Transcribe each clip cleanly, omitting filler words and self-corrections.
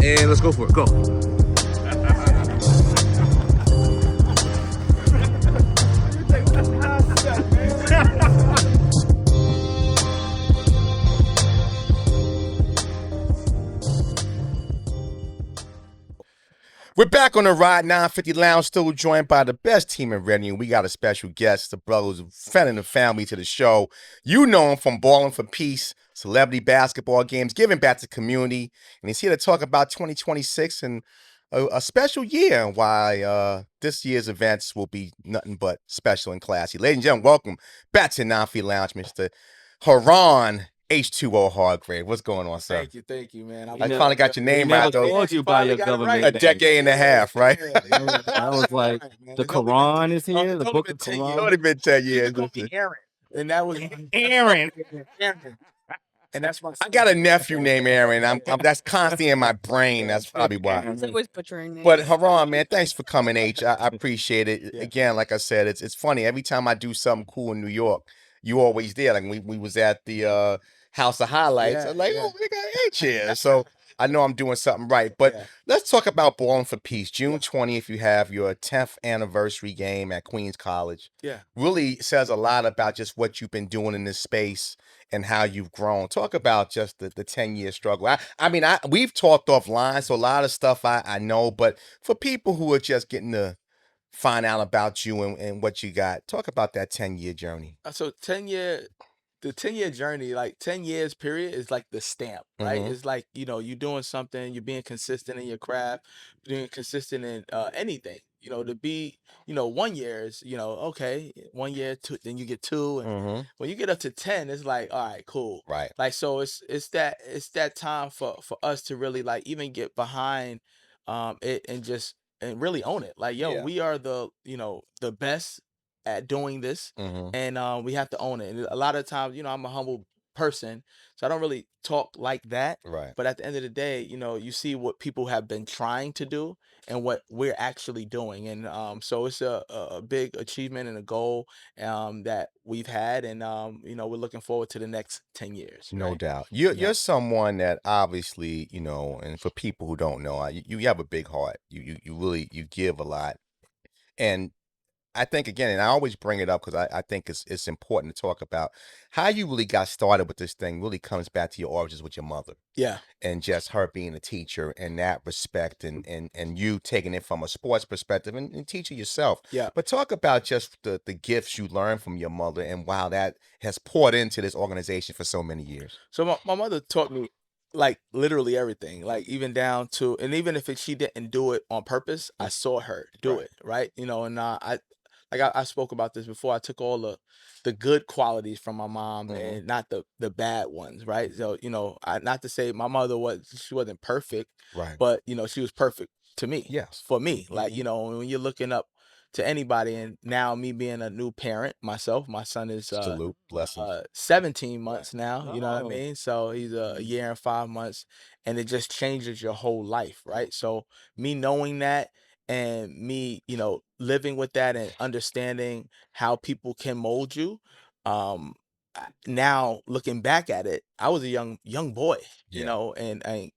And let's go for it. Go. We're back on the Ride 950 Lounge, still joined by the best team in Reading. We got a special guest, the brothers, friend and the family to the show. You know him from Ballin for Peace, celebrity basketball games, giving back to the community. And he's here to talk about 2026 and a special year and why this year's events will be nothing but special and classy. Ladies and gentlemen, welcome back to 950 Lounge, Mr. Haron H2O Hargrave. What's going on, sir? Thank you, man. I finally got your name never right, though. called you by your government A decade and a half, right? I was like, the Quran is here, the book of It's Quran. only been 10 years. Aaron, and that was Aaron. and that's my. I got a nephew named Aaron. I'm that's constantly in my brain. That's probably why. He's always butchering names. But Haron, man, thanks for coming, H. I appreciate it. Yeah. Again, like I said, it's funny. Every time I do something cool in New York, you always there. Like we was at the House of Highlights. I'm like, oh, we got H here. So I know I'm doing something right. But let's talk about Ballin for Peace. June 20th, you have your 10th anniversary game at Queens College. Yeah. Really says a lot about just what you've been doing in this space and how you've grown. Talk about just the 10-year struggle. We've talked offline, so a lot of stuff I know, but for people who are just getting to find out about you and what you got, talk about that 10-year journey. So the 10-year journey, like 10 years period, is like the stamp, right? Mhm. It's like, you're doing something, you're being consistent in your craft, being consistent in anything. To be, 1 year is, okay, 1 year, two, then you get two, and when you get up to 10, it's like, all right, cool. Right. Like, so it's that time for us to really like even get behind it and really own it. Like, yo, Yeah. we are the best at doing this, and we have to own it. And a lot of times, I'm a humble person, so I don't really talk like that. Right. But at the end of the day, you see what people have been trying to do and what we're actually doing, and so it's a big achievement and a goal that we've had, and we're looking forward to the next 10 years. No right? doubt. You're someone that obviously, and for people who don't know, you have a big heart. You really you give a lot. And I think again, and I always bring it up because I think it's important to talk about how you really got started with this thing. Really comes back to your origins with your mother Yeah. and just her being a teacher and that respect and you taking it from a sports perspective and teaching yourself. Yeah. But talk about just the gifts you learned from your mother and how that has poured into this organization for so many years. So my mother taught me like literally everything, like even down to, and even if she didn't do it on purpose, I saw her do Right. it, right? And I spoke about this before. I took all the good qualities from my mom and not the bad ones, right? So not to say my mother she wasn't perfect, Right. but she was perfect to me. Yes. For me, like when you're looking up to anybody, and now me being a new parent myself, my son is Salute. Blessings. 17 months now, you know what I Oh. mean? So he's a year and 5 months, and it just changes your whole life, right? So me knowing that and me, living with that and understanding how people can mold you, now looking back at it, I was a young boy, Yeah. and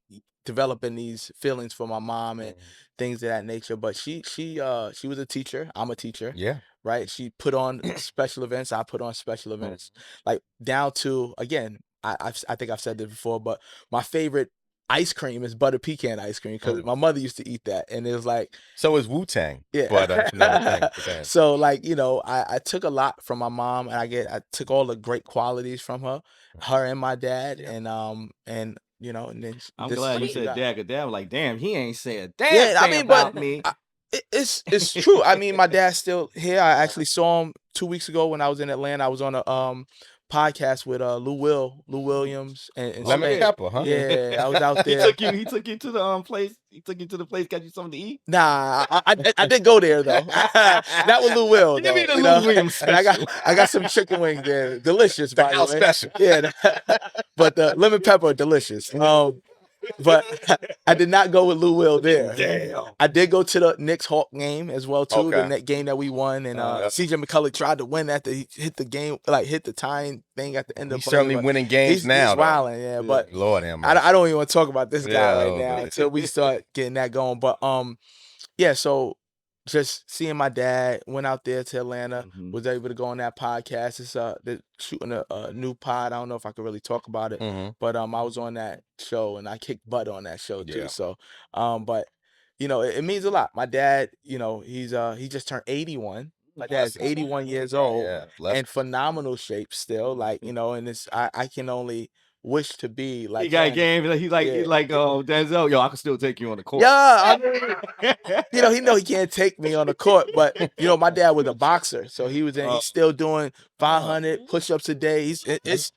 developing these feelings for my mom and things of that nature. But she was a teacher. I'm a teacher. Yeah. Right. She put on special events. I put on special events, like down to, again, I think I've said this before, but my favorite ice cream is butter pecan ice cream because my mother used to eat that, and it was like, So is Wu-Tang. yeah. But another thing. Go ahead. So like, I took a lot from my mom, and I took all the great qualities from her and my dad, and and then I'm this is glad you what we said got. dad, 'cause dad was like, damn, he ain't said a damn Yeah, I thing mean, about but me. it's true. I mean, my dad's still here. I actually saw him 2 weeks ago when I was in Atlanta. I was on a podcast with Lou Williams and Lemon Spain. pepper, huh? Yeah, I was out He there. took you to the place. He took you to the place, got you something to eat. Nah, I did go there though. Not with Lou Will Give though. me the you Lou know? Williams And special. I got some chicken wings there, delicious. The By the house way. special. Yeah, but the lemon pepper delicious. but I did not go with Lou Will there. Damn. I did go to the Knicks Hawk game as well too. Okay. The net game that we won, and That's- CJ McCullough tried to win that. He hit the game, like hit the tying thing at the end of He's the certainly winning games now. He's wilding, yeah. But Lord have I don't even want to talk about this guy right Yeah, now man. until we start getting that going. But yeah. So just seeing my dad, went out there to Atlanta, was able to go on that podcast. It's they're shooting a new pod. I don't know if I could really talk about it, but I was on that show and I kicked butt on that show too. Yeah. So but you know, it means a lot. My dad, you know, he just turned 81. My dad's 81 years old and phenomenal shape still. Like, you know, and I can only wish to be like he got him. game. He's like Denzel. Yo, I can still take you on the court. Yeah, I mean, you know, he can't take me on the court, but you know, my dad was a boxer, so he was he's still doing 500 push-ups a day. It's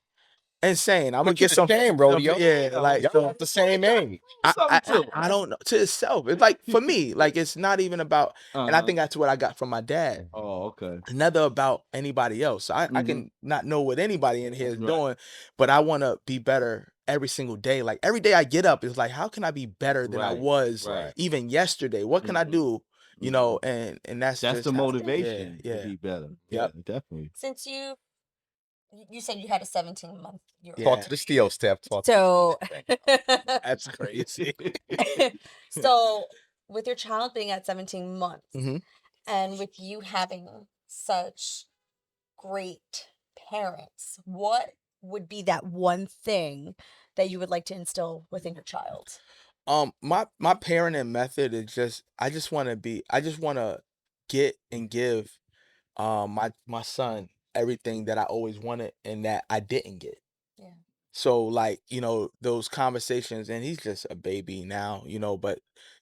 insane. I'm gonna get some rodeo. Yeah, like y'all the same age. I don't know, to itself. It's like for me, like it's not even about, and I think that's what I got from my dad. Oh, okay. Never about anybody else. So I can not know what anybody in here is doing, but I want to be better every single day. Like every day I get up, it's like, how can I be better than I was even yesterday? What can I do? You know, and that's the motivation to be better. Yep. Yeah, definitely. Since you said you had a 17-month. Talk to the steel step. So that's crazy. So with your child being at 17 months Mm-hmm. and with you having such great parents, what would be that one thing that you would like to instill within your child? My parenting method is just I just want to get and give my son everything that I always wanted and that I didn't get. Yeah. So like, you know, those conversations, and he's just a baby now, you know, but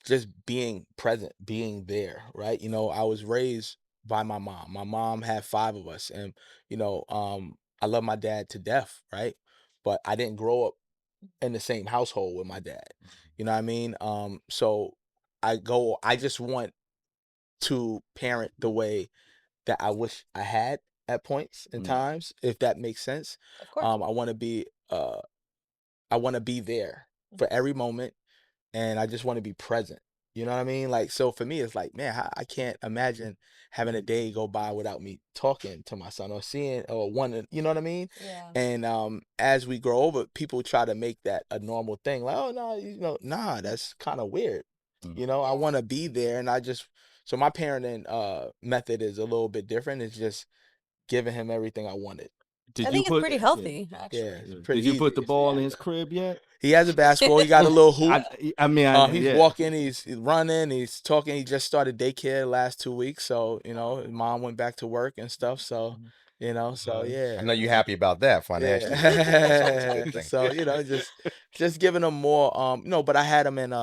just being present, being there, right? You know, I was raised by my mom. My mom had 5 of us, and you know, I love my dad to death, right? But I didn't grow up in the same household with my dad. You know what I mean? So I just want to parent the way that I wish I had at points and times, if that makes sense. Of course. I want to be there for every moment, and I just want to be present. You know what I mean? Like, so for me, it's like, man, I can't imagine having a day go by without me talking to my son or seeing or wanting, you know what I mean? Yeah. And as we grow older, people try to make that a normal thing. Like, oh no, you know, nah, that's kind of weird. You know, I want to be there, and so my parenting method is a little bit different. It's just giving him everything I wanted. I think it's pretty healthy, actually. Yeah, it's pretty Did you put easy. the ball in his crib yet? He has a basketball. He got a little hoop. He's yeah. walking. He's running. He's talking. He just started daycare the last 2 weeks. So you know, his mom went back to work and stuff. So you know, so yeah. I know you're happy about that financially. Yeah. So you know, just giving him more. No, but I had him in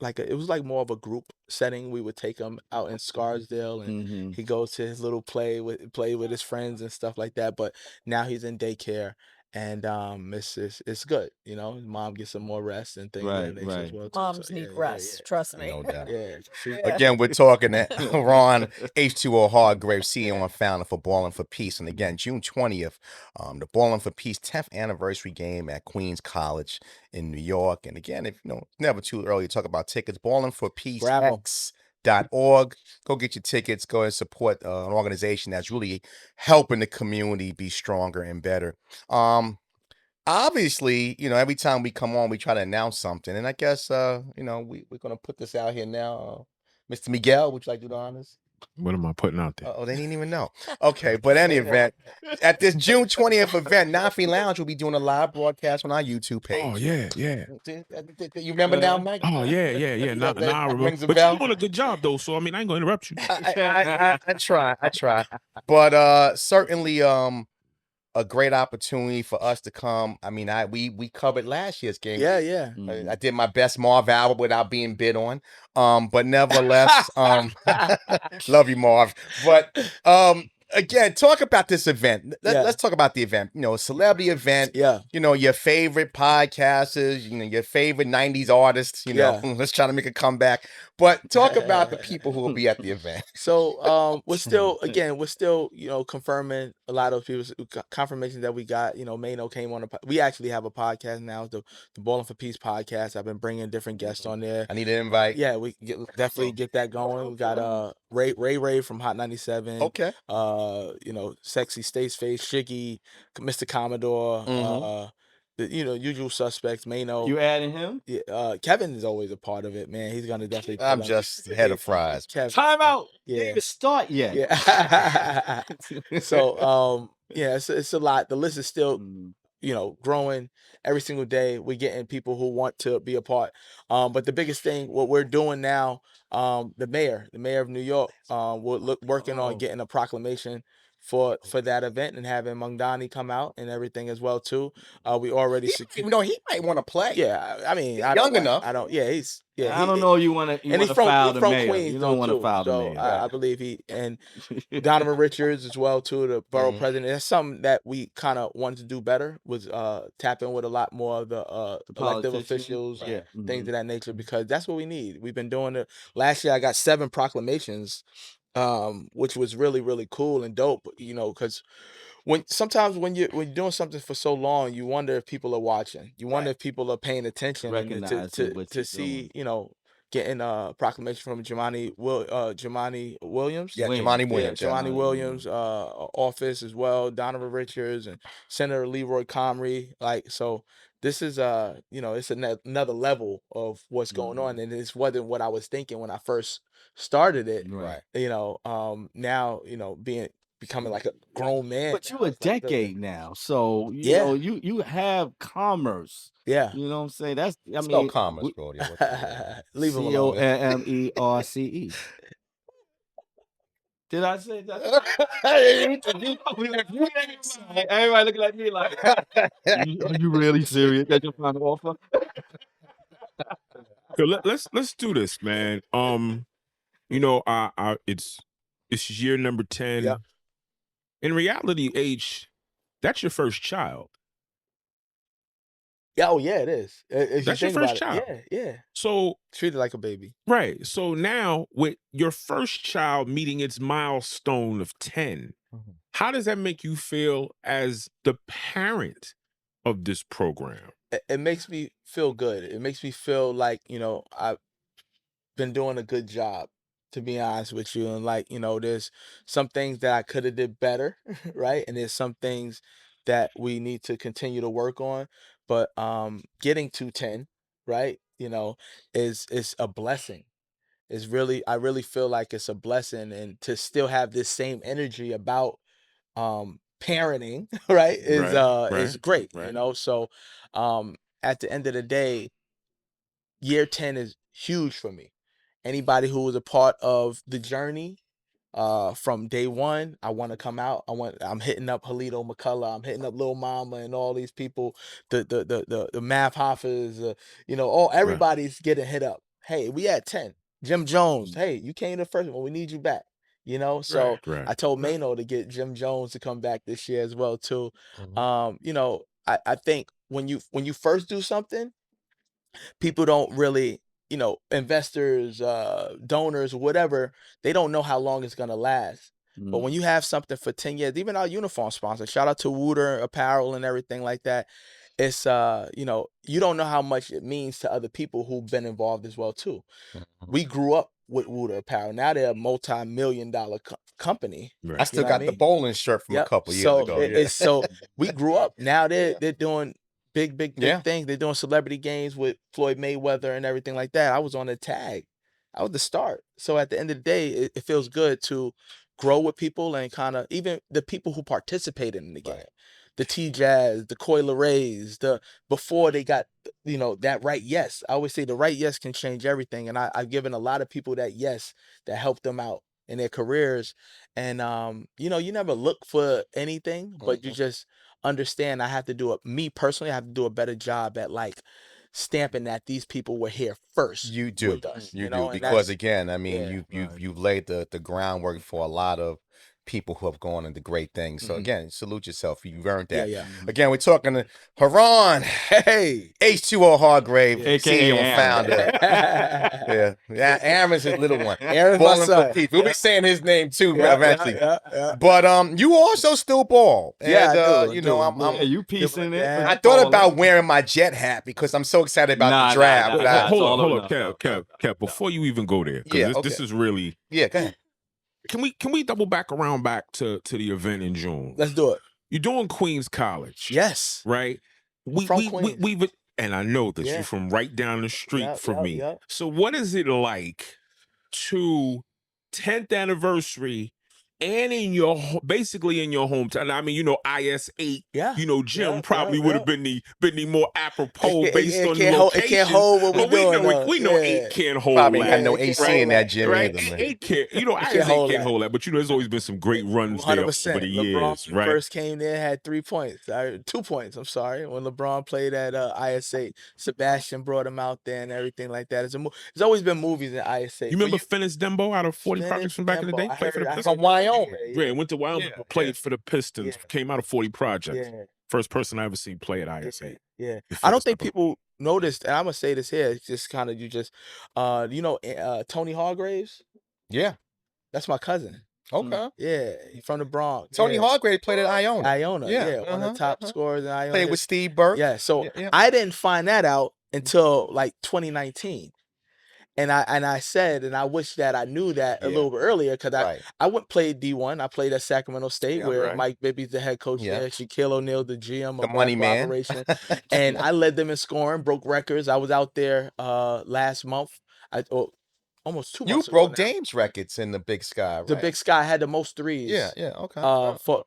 it was like more of a group setting. We would take him out in Scarsdale, and he goes to his little play with his friends and stuff like that. But now he's in daycare, and it's good. You know, his mom gets some more rest and things of that nature as well. Moms need rest. Trust me. No doubt. Yeah. Again, we're talking to Haron H2O Hargrave, CEO and founder for Ballin for Peace. And again, June 20th, the Ballin for Peace 10th anniversary game at Queens College in New York. And again, if you know, it's never too early to talk about tickets. BallinForPeaceX.org. Go get your tickets. Go and support an organization that's really helping the community be stronger and better. Obviously, you know, every time we come on, we try to announce something. And I guess, you know, we're going to put this out here now. Mr. Miguel, would you like to do the honors? What am I putting out there? Oh, they didn't even know. Okay, but any event, at this June 20th event, Nafi Lounge will be doing a live broadcast on our YouTube page. Oh, yeah. You remember now, Mike? Oh, yeah. Nah, I remember. rings a But bell? you're doing a good job, though, so, I mean, I ain't going to interrupt you. I try. But certainly a great opportunity for us to come. I mean, we covered last year's game. Yeah. I did my best Marv album without being bid on. But nevertheless, love you, Marv. But again, talk about this event. Yeah. Let's talk about the event. You know, a celebrity event. Yeah. You know, your favorite podcasters. You know, your favorite '90s artists. You know, let's try to make a comeback. But talk about the people who will be at the event. So we're still confirming a lot of people's confirmation that we got. You know, Mano came on. We actually have a podcast now, the Ballin for Peace podcast. I've been bringing different guests on there. I need an invite. Yeah, we definitely get that going. We got Ray from Hot 97. Okay. You know, Sexy Stace Face, Shiggy, Mr. Commodore, the usual suspects, Mano. You adding him? Yeah, Kevin is always a part of it, man. He's gonna definitely. I'm just head of fries. Time out. Yeah. Didn't even start yet. Yeah. So yeah, it's a lot. The list is still growing every single day. We're getting people who want to be a part. But the biggest thing, what we're doing now, the mayor of New York, we're working on getting a proclamation for that event and having Mungdani come out and everything as well too. We already he might want to play. Yeah, I mean, he's young enough. I don't. Yeah, he's. Yeah, I don't know. You want to file the mayor. Queens, you don't want to too. file the So mayor. I believe he and Donovan Richards as well too, the borough president. That's something that we kind of wanted to do better, was tap in with a lot more of the elected officials, things of that nature, because that's what we need. We've been doing it. Last year I got 7 proclamations, which was really, really cool and dope. You know, because sometimes when you're doing something for so long, you wonder if people are watching. You wonder if people are paying attention and to see, getting a proclamation from Jumaane Williams. Yeah, Jumaane Williams. Jumaane Williams office as well, Donovan Richards and Senator Leroy Comrie. Like, so this is it's another level of what's going on, and this wasn't what I was thinking when I first started it. Right. Now, becoming like a grown man. But you're a decade now, so you know you have commerce. Yeah. You know what I'm saying? That's Spell commerce, bro. Leave him alone. COMMERCE. Did I say that? Everybody looking at me like, are you really serious? That your final offer? So let's do this, man. It's year number 10. Yeah. In reality, H, that's your first child. Yeah, oh yeah, it is. That's your first child. Yeah. So treat it like a baby. Right. So now with your first child meeting its milestone of 10, how does that make you feel as the parent of this program? It makes me feel good. It makes me feel like, I've been doing a good job, to be honest with you. And there's some things that I could have did better, right? And there's some things that we need to continue to work on. But getting to 10, right, is a blessing. I really feel like it's a blessing, and to still have this same energy about parenting, right, is great, So at the end of the day, year 10 is huge for me. Anybody who was a part of the journey from day one, I want to come out. I'm hitting up Halito McCullough, I'm hitting up Lil Mama and all these people, the Math Hoffers, everybody's getting hit up. Hey, we at 10. Jim Jones, hey, you came the first one, we need you back. So I told Mano to get Jim Jones to come back this year as well too. I think when you first do something, people don't really, investors, donors, whatever, they don't know how long it's gonna last. But when you have something for 10 years, even our uniform sponsor, shout out to Wooter Apparel and everything like that, it's you don't know how much it means to other people who've been involved as well too. We grew up with Wooter Apparel. Now they're a multi-million-dollar company. I still got the Ballin shirt from a couple years ago. So we grew up. Now they're doing big things. They're doing celebrity games with Floyd Mayweather and everything like that. I was on the tag. I was the start. So at the end of the day, it feels good to grow with people, and kind of even the people who participated in the game. The T-Jazz, the Coil Rays, before they got, that right yes. I always say the right yes can change everything. And I've given a lot of people that yes that helped them out in their careers. And, you never look for anything, but you just understand me personally, I have to do a better job at stamping that these people were here first. You do. With us, you do. Because again, I mean, you've laid the groundwork for a lot of people who have gone into great things. So again, salute yourself. You've earned Yeah, that. yeah. Again, we're talking to Haron, Hey. H2O Hargrave, AKA CEO and Aaron. founder. Yeah, Aaron's his little one. Aaron's my Ballin' for son. Peace. We'll be saying his name too Yeah, eventually. yeah. But you also still ball. Yeah, And I do. you know, Yeah, you piecing it. Yeah. I thought about wearing my Jet hat because I'm so excited about the draft. Wait, but I- hold all up, Kev. Before you even go there, because Yeah, this is really. Yeah, go ahead. Can we double back to the event in June? Let's do it. You're doing Queens College. Yes. Right? From Queens. We've and I know this. Yeah. You're from right down the street Yep, from yep, me. yep. So what is it like to 10th anniversary and basically in your hometown? I mean, you know, IS8. Yeah. You know, Jim Yeah, probably yeah, would have been the more apropos It based on the can't hold- location. it can't hold what but we doing, we know though. 8 Yeah. can't hold Probably that. ain't had no Right, AC in that gym Right, either, man. 8 can't. You know, It IS8 can't hold can't that. hold that. But you know, there's always been some great runs there 100%. over the LeBron years, right? first came there, had 3 points. 2 points, I'm sorry. When LeBron played at IS8, Sebastian brought him out there and everything like that. There's always been movies in IS8. You remember Finis Dembo out of 40 Finis Projects from back in the day? Dembo. Played for the I Pistons. heard- From Wyoming. Yeah, went to Wyoming, Yeah, played for the Pistons, Yeah. came out of 40 Projects. Yeah. First person I ever seen play at IS8. Yeah. The I don't first think ever. people noticed, and I'm gonna say this here. It's just kind of you know, Tony Hargraves. Yeah. That's my cousin. Okay. Yeah, he's from the Bronx. Tony yeah. Hardgrave played at Iona. Iona. Yeah, one of uh-huh, the top scorers in Iona. Played with Steve Burke. Yeah, so Yeah. I didn't find that out until like 2019. And I said, and I wish that I knew that a Yeah. little bit earlier, because Right. I went played D1. I played at Sacramento State, Yeah, where right. Mike Bibby's the head coach Yeah. there, Shaquille O'Neal the GM The of money Black man. Operation, and I led them in scoring, broke records. I was out there last month. Almost 2 You months broke ago now. Dame's records in the Big Sky, right? The Big Sky had the most threes. Yeah, okay.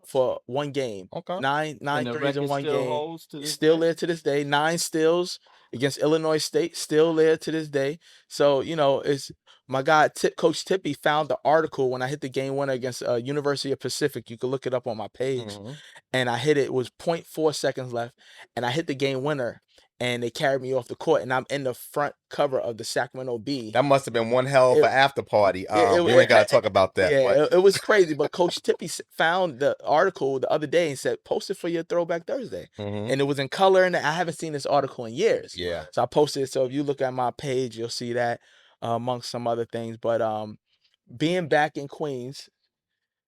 For one game. Okay. Nine And the threes in record one still game. holds to this Still day? there to this day. 9 steals against Illinois State. Still there to this day. So, you know, it's my guy Coach Tippy found the article when I hit the game winner against University of Pacific. You can look it up on my page. Mhm. And I hit it. It was 0.4 seconds left, and I hit the game winner. And they carried me off the court, and I'm in the front cover of the Sacramento Bee. That must have been one hell of an after party. We ain't got to talk about that. Yeah, but- it was crazy. But Coach Tippy found the article the other day and said, post it for your Throwback Thursday. Mhm. And it was in color, and I haven't seen this article in years. Yeah. So I posted it. So if you look at my page, you'll see that amongst some other things. But being back in Queens,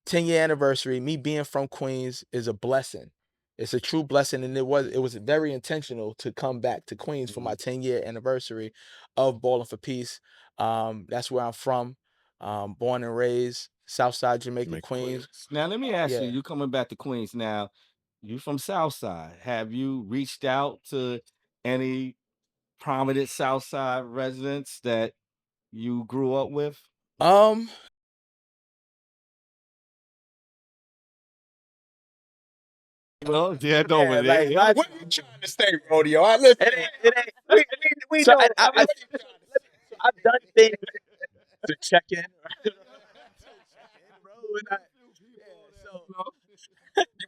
10-year anniversary, me being from Queens is a blessing. It's a true blessing, and it was very intentional to come back to Queens for my 10-year anniversary of Ballin' for Peace. That's where I'm from. Born and raised, Southside Jamaica, Queens. Now let me ask Yeah. you, you coming back to Queens now, you from Southside. Have you reached out to any prominent Southside residents that you grew up with? Well, yeah, no, Yeah, but like, yeah. What are you trying to say, Rodeo? Listen, it ain't. we So know. I've done things to check in.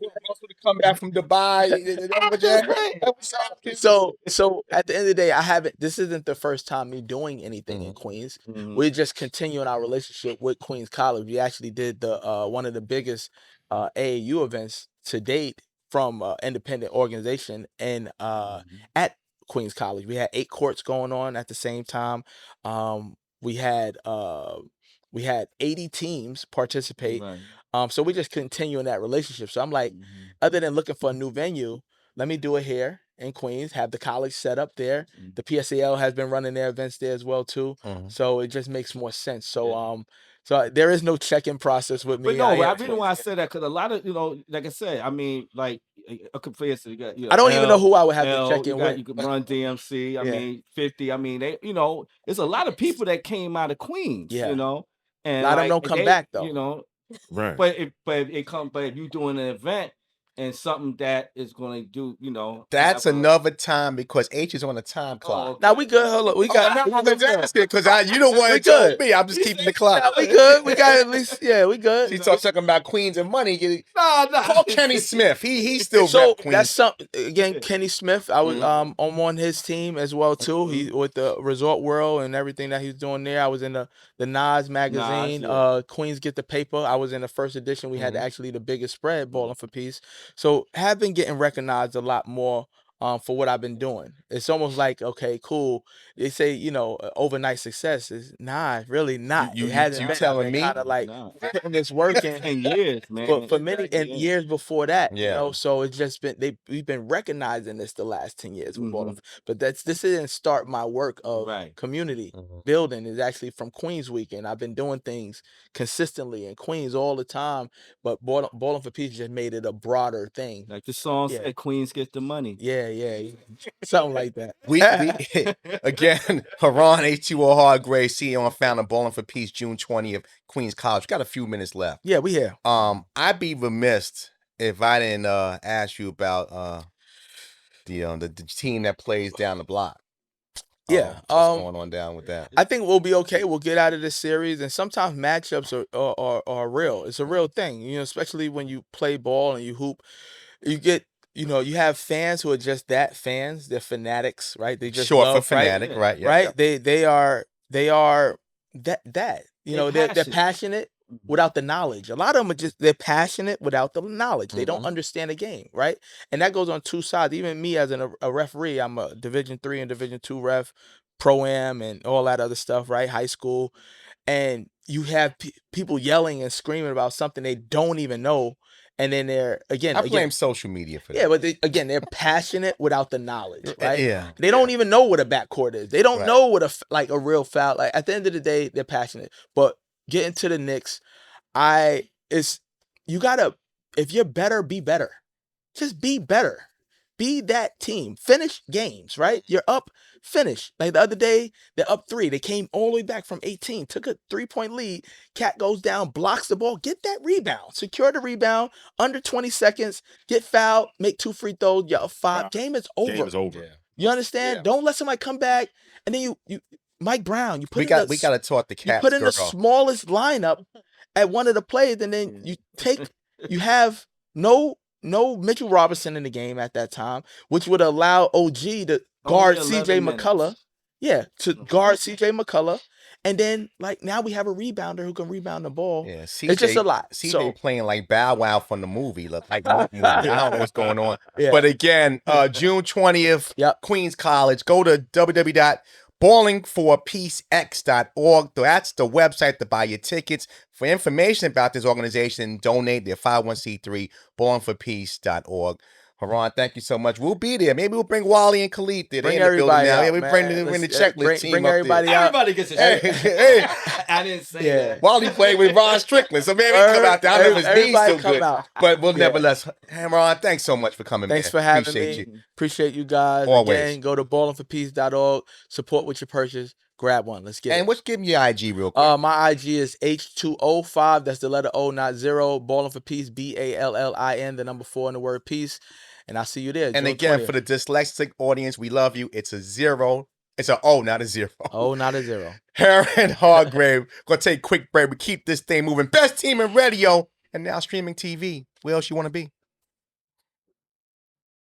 You want Russell to come back from Dubai? So at the end of the day, this isn't the first time me doing anything in Queens. Mhm. We're just continuing our relationship with Queens College. We actually did one of the biggest AAU events to date from independent organization and at Queens College. We had 8 courts going on at the same time. We had 80 teams participate. Right. So we just continuing that relationship. So I'm like, other than looking for a new venue, let me do it here in Queens, have the college set up there. The PSAL has been running their events there as well too. So it just makes more sense. So so there is no check-in process with me. But no, I really want to say that because a lot of, like I said, I mean, like a confess, you got, I don't even know who I would have L, to check in with. You could run DMC. I Yeah. mean, 50. I mean, they, it's a lot of people that came out of Queens. Yeah. And A lot of them don't come back though. Right. But if you doing an event and something that is going to do, you know. That's have a- another time because H is on a time Oh, clock. okay. Now we good. Hold on. We got. Because you the one We that told good. me. I'm just keeping the clock. Now we good. We got at least. Yeah, we good. She starts talking about Queens and money. Nah. Call Kenny Smith. He still So rep Queens. that's something again. Kenny Smith, I was Mhm. I'm on his team as well too. He with the Resort World and everything that he's doing there. I was in the Nas magazine. yeah. Queens Get the Paper. I was in the first edition. We had Mhm. actually the biggest spread, Ballin' for Peace. So have been getting recognized a lot more. For what I've been doing, it's almost like okay, cool. They say overnight success is really not. You It hasn't you been. telling I've me? been kind of like Nah. putting this work in 10 years, man. for many and years before that, Yeah. so it's just been we've been recognizing this the last 10 years with Ballin'. Mhm. But this didn't start my work of Right. community Mhm. building. Is actually from Queens Weekend. I've been doing things consistently in Queens all the time, but Ballin' for Peace just made it a broader thing. Like the song Yeah. said, Queens get the money. Yeah. Something like that. We again, Haron H2O Hargrave, CEO and founder of Ballin' for Peace, June 20th, Queens College. Got a few minutes left. Yeah, we here. I'd be remiss if I didn't ask you about the team that plays down the block. Yeah. What's going on down with that? I think we'll be okay. We'll get out of this series, and sometimes matchups are real. It's a real thing, especially when you play ball and you hoop. You get, you have fans who are just that fans. They're fanatics, right? They just Short for love, fanatic, Yeah. right? Yeah. right? They are that. They're They're passionate. passionate without the knowledge. A lot of them they're passionate without the knowledge. They don't Mhm. understand the game, right? And that goes on two sides. Even me as a referee, I'm a Division 3 and Division 2 ref, pro am, and all that other stuff, right? High school, and you have people yelling and screaming about something they don't even know, and then they're I blame social media for that. yeah, but they're passionate without the knowledge, right? Yeah. They don't even know what a backcourt is. They don't Right. know what a real foul. Like at the end of the day, they're passionate. But getting to the Knicks, you gotta, if you're better, be better. Just be better. Be that team. Finish games, right? You're up, finish. Like the other day, they're up 3. They came all the way back from 18, took a 3-point lead. Cat goes down, blocks the ball, get that rebound, secure the rebound, under 20 seconds, get fouled, make 2 free throws, you're up 5. Game is over. Game is over. Yeah. You understand? Yeah. Don't let somebody come back and then you Mike Brown, We got to talk the you Cats put in girl. the smallest lineup at one of the plays, and then you have no Mitchell Robinson in the game at that time, which would allow OG to guard Only CJ 11 McCullough. minutes. Yeah, to guard CJ McCullough. And then now we have a rebounder who can rebound the ball. Yeah, It's just a lot. CJ So playing like Bow Wow from the movie. Look like I don't know what's going on. yeah. But again, June 20th, Yep. Queens College. Go to www.ballingforpeacex.org. That's the website to buy your tickets. For information about this organization, donate. They're 501c3, ballingforpeace.org. Haron, thank you so much. We'll be there. Maybe we'll bring Wally and Khalid there. Bring They're in the building everybody now. out, Yeah, we man. bring the checklist team bring up everybody there. out. Everybody gets a Hey, shot. hey. I didn't say Yeah. that. Wally played with Ron Strickland, so maybe he come out there. I don't know if his knee's Everybody still come good. out. But we'll Yeah. nevertheless, Haron, thanks so much for coming, Thanks man. for having Appreciate me. you. Appreciate you guys. Always. Again, go to ballingforpeace.org. Support with your purchase. Grab one. Let's get And it. what's give me your IG real quick? My IG is H2O5. That's the letter O, not 0. Ballin' for Peace, BALLIN, the number 4 in the word peace. And I'll see you there. And June again, 20th. for the dyslexic audience, we love you. It's a 0. It's a O, not a 0. Oh, not a 0. Haron Hargrave. Gonna take a quick break. We keep this thing moving. Best team in radio and now streaming TV. Where else you want to be?